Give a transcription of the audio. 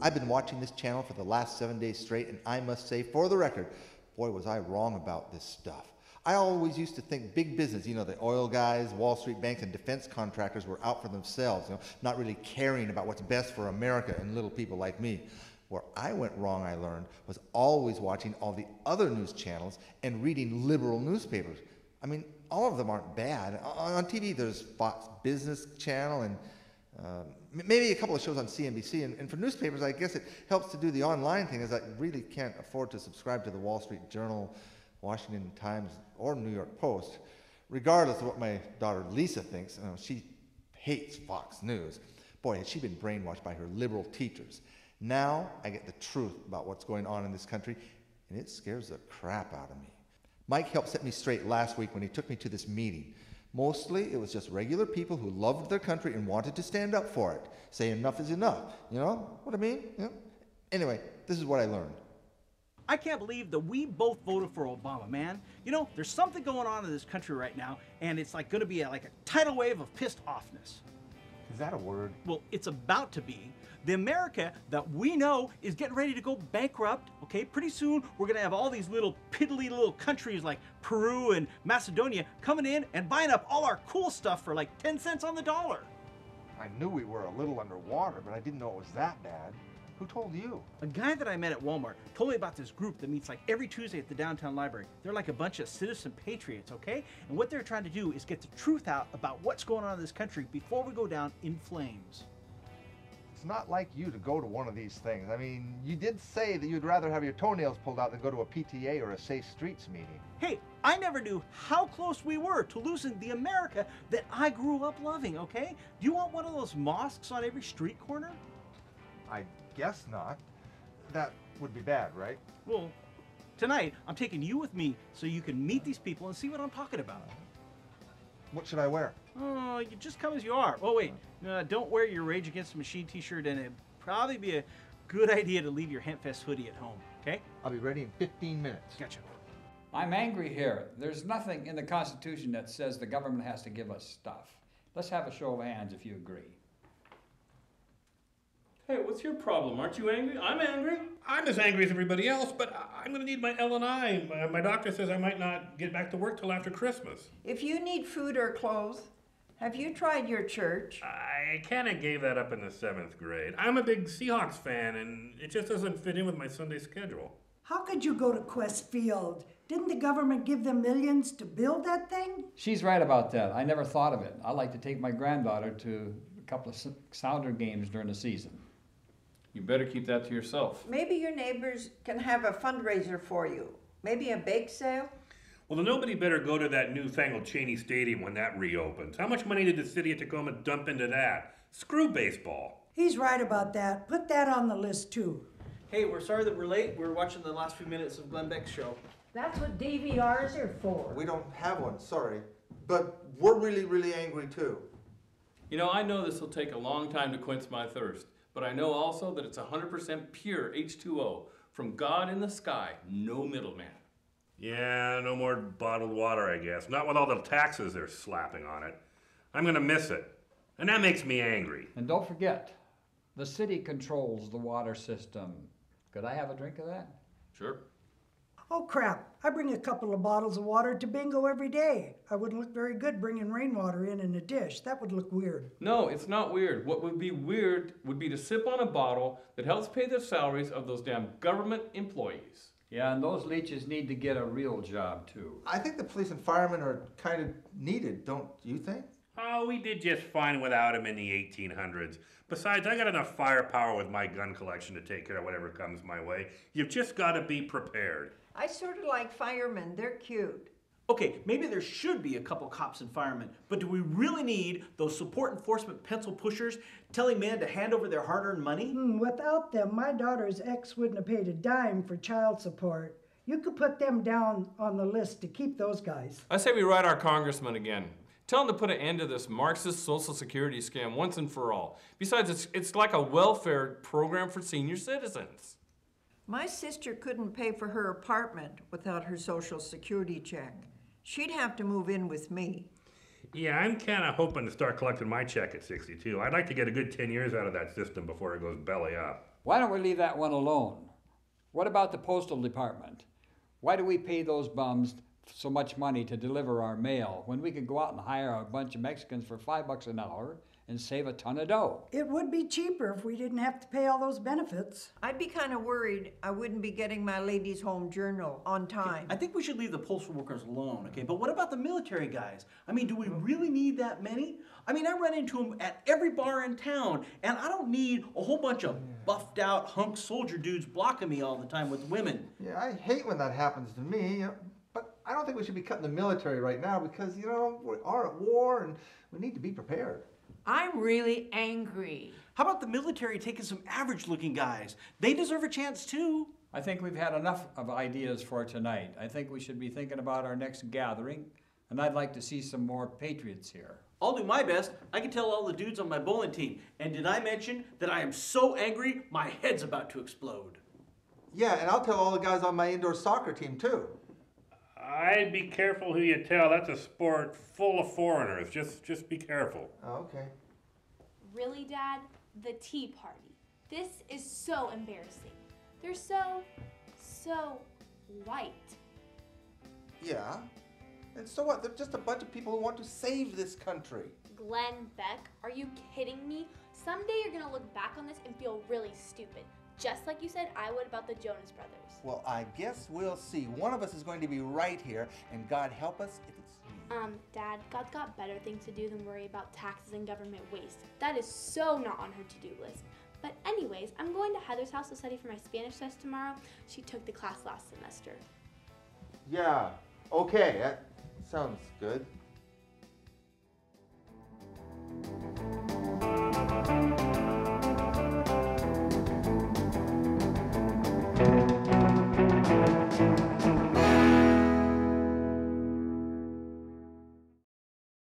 I've been watching this channel for the last 7 days straight, and I must say, for the record, boy, was I wrong about this stuff. I always used to think big business, the oil guys, Wall Street banks, and defense contractors were out for themselves, not really caring about what's best for America and little people like me. Where I went wrong, I learned, was always watching all the other news channels and reading liberal newspapers. I mean, all of them aren't bad. On TV, there's Fox Business Channel and maybe a couple of shows on CNBC. And for newspapers, I guess it helps to do the online thing, as I really can't afford to subscribe to the Wall Street Journal, Washington Times, or New York Post. Regardless of what my daughter Lisa thinks, she hates Fox News. Boy, has she been brainwashed by her liberal teachers. Now I get the truth about what's going on in this country, and it scares the crap out of me. Mike helped set me straight last week when he took me to this meeting. Mostly, it was just regular people who loved their country and wanted to stand up for it. Say enough is enough. You know what I mean? Anyway, this is what I learned. I can't believe that we both voted for Obama, man. There's something going on in this country right now, and it's like going to be like a tidal wave of pissed offness. Is that a word? Well, it's about to be. The America that we know is getting ready to go bankrupt, okay? Pretty soon, we're gonna have all these little piddly little countries like Peru and Macedonia coming in and buying up all our cool stuff for like 10 cents on the dollar. I knew we were a little underwater, but I didn't know it was that bad. Who told you? A guy that I met at Walmart told me about this group that meets like every Tuesday at the downtown library. They're like a bunch of citizen patriots, okay? And what they're trying to do is get the truth out about what's going on in this country before we go down in flames. It's not like you to go to one of these things. I mean, you did say that you'd rather have your toenails pulled out than go to a PTA or a Safe Streets meeting. Hey, I never knew how close we were to losing the America that I grew up loving, okay? Do you want one of those mosques on every street corner? I guess not. That would be bad, right? Well, tonight I'm taking you with me so you can meet these people and see what I'm talking about. What should I wear? Oh, you just come as you are. Oh, wait. Don't wear your Rage Against the Machine t-shirt, and it'd probably be a good idea to leave your Hempfest hoodie at home, okay? I'll be ready in 15 minutes. Gotcha. I'm angry here. There's nothing in the Constitution that says the government has to give us stuff. Let's have a show of hands if you agree. Hey, what's your problem? Aren't you angry? I'm angry. I'm as angry as everybody else, but I'm going to need my L&I. My doctor says I might not get back to work till after Christmas. If you need food or clothes, have you tried your church? I kind of gave that up in the 7th grade. I'm a big Seahawks fan, and it just doesn't fit in with my Sunday schedule. How could you go to Quest Field? Didn't the government give them millions to build that thing? She's right about that. I never thought of it. I like to take my granddaughter to a couple of Sounder games during the season. You better keep that to yourself. Maybe your neighbors can have a fundraiser for you. Maybe a bake sale? Well, then nobody better go to that newfangled Cheney Stadium when that reopens. How much money did the city of Tacoma dump into that? Screw baseball. He's right about that. Put that on the list, too. Hey, we're sorry that we're late. We're watching the last few minutes of Glenn Beck's show. That's what DVRs are for. We don't have one, sorry. But we're really, really angry, too. I know this will take a long time to quench my thirst, but I know also that it's 100% pure H2O from God in the sky, no middleman. Yeah, no more bottled water, I guess. Not with all the taxes they're slapping on it. I'm going to miss it. And that makes me angry. And don't forget, the city controls the water system. Could I have a drink of that? Sure. Oh, crap. I bring a couple of bottles of water to bingo every day. I wouldn't look very good bringing rainwater in a dish. That would look weird. No, it's not weird. What would be weird would be to sip on a bottle that helps pay the salaries of those damn government employees. Yeah, and those leeches need to get a real job, too. I think the police and firemen are kind of needed, don't you think? Oh, we did just fine without him in the 1800s. Besides, I got enough firepower with my gun collection to take care of whatever comes my way. You've just got to be prepared. I sort of like firemen. They're cute. Okay, maybe there should be a couple cops and firemen, but do we really need those support enforcement pencil pushers telling men to hand over their hard-earned money? Without them, my daughter's ex wouldn't have paid a dime for child support. You could put them down on the list to keep those guys. I say we write our congressman again. Tell him to put an end to this Marxist Social Security scam once and for all. Besides, it's like a welfare program for senior citizens. My sister couldn't pay for her apartment without her Social Security check. She'd have to move in with me. Yeah, I'm kind of hoping to start collecting my check at 62. I'd like to get a good 10 years out of that system before it goes belly up. Why don't we leave that one alone? What about the postal department? Why do we pay those bums so much money to deliver our mail when we could go out and hire a bunch of Mexicans for $5 an hour and save a ton of dough? It would be cheaper if we didn't have to pay all those benefits. I'd be kind of worried I wouldn't be getting my ladies' home journal on time. I think we should leave the postal workers alone, okay? But what about the military guys? I mean, do we really need that many? I mean, I run into them at every bar in town, and I don't need a whole bunch of buffed out hunk soldier dudes blocking me all the time with women. Yeah, I hate when that happens to me. But I don't think we should be cutting the military right now because, we are at war and we need to be prepared. I'm really angry. How about the military taking some average looking guys? They deserve a chance too. I think we've had enough of ideas for tonight. I think we should be thinking about our next gathering, and I'd like to see some more patriots here. I'll do my best. I can tell all the dudes on my bowling team. And did I mention that I am so angry, my head's about to explode? Yeah, and I'll tell all the guys on my indoor soccer team too. I'd be careful who you tell. That's a sport full of foreigners. Just be careful. Oh, okay. Really, Dad? The Tea Party. This is so embarrassing. They're so white. Yeah. And so what? They're just a bunch of people who want to save this country. Glenn Beck, are you kidding me? Someday you're gonna look back on this and feel really stupid. Just like you said I would about the Jonas Brothers. Well, I guess we'll see. One of us is going to be right here, and God help us if it's you. Dad, God's got better things to do than worry about taxes and government waste. That is so not on her to-do list. But anyways, I'm going to Heather's house to study for my Spanish test tomorrow. She took the class last semester. Yeah. Okay. That sounds good.